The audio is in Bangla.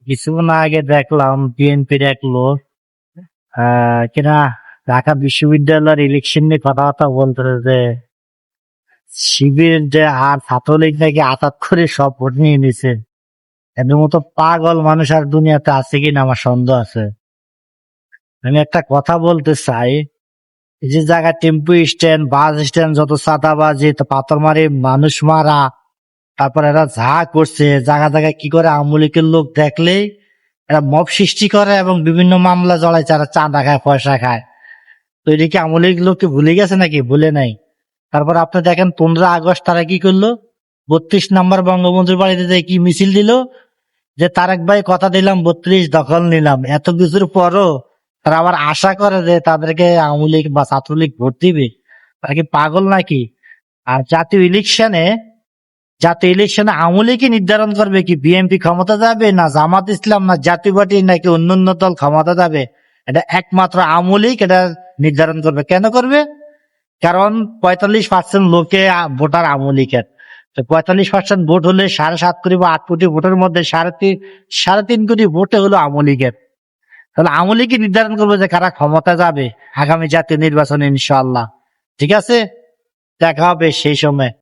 কিছুক্ষণ আগে দেখলাম বিএনপির এক লোক কিনা ঢাকা বিশ্ববিদ্যালয়ের ইলেকশন নিয়ে কথাবার্তা বলতেছে যে শিবির যে আর ছাত্রলীগ নাকি আঘাত করে সব ভোট নিয়ে নিছে। এদের মতো পাগল মানুষ আর দুনিয়াতে আছে কিনা আমার সন্দেহ আছে। আমি একটা কথা বলতে চাই, এই যে জায়গায় টেম্পু স্ট্যান্ড, বাস স্ট্যান্ড, যত চাঁদাবাজি, পাথর মারি, মানুষ মারা, তারপর এরা যা করছে জায়গা জায়গায় কি করে, আওয়ামী লীগের লোক দেখলেই এরা মব সৃষ্টি করে এবং বিভিন্ন মামলা জড়ায়, যারা চাঁদা খায়, পয়সা খায়। তো এটা কি আওয়ামী লীগ লোককে ভুলে গেছে নাকি? ভুলে নাই। তারপর আপনি দেখেন 15 আগস্ট তারা কি করলো, 32 নম্বর বঙ্গবন্ধুর বাড়িতে যে কি মিছিল দিল, যে তারেক ভাই কথা দিলাম 32 দখল নিলাম। এত কিছুর পরও তারা আবার আশা করে যে তাদেরকে আওয়ামী লীগ বা ছাত্রলীগ ভোট দিবে। তারা কি পাগল নাকি? আর জাতীয় ইলেকশনে আওয়ামী লীগই নির্ধারণ করবে কি বিএনপি ক্ষমতা যাবে, না জামাত ইসলাম, না জাতীয় পার্টি, নাকি অন্যান্য দল ক্ষমতা যাবে। এটা একমাত্র আওয়ামী লীগ এটা নির্ধারণ করবে। কেন করবে? কারণ 45% লোকে ভোটার আওয়ামী লীগের। 45% ভোট হলে 7.5 কোটি বা 8 কোটি ভোটের মধ্যে 3.5 কোটি ভোটে হলো আওয়ামী লীগের। তাহলে আওয়ামী লীগই নির্ধারণ করবে যে কারা ক্ষমতা যাবে আগামী জাতীয় নির্বাচনে, ইনশাআল্লাহ। ঠিক আছে, দেখা হবে সেই সময়।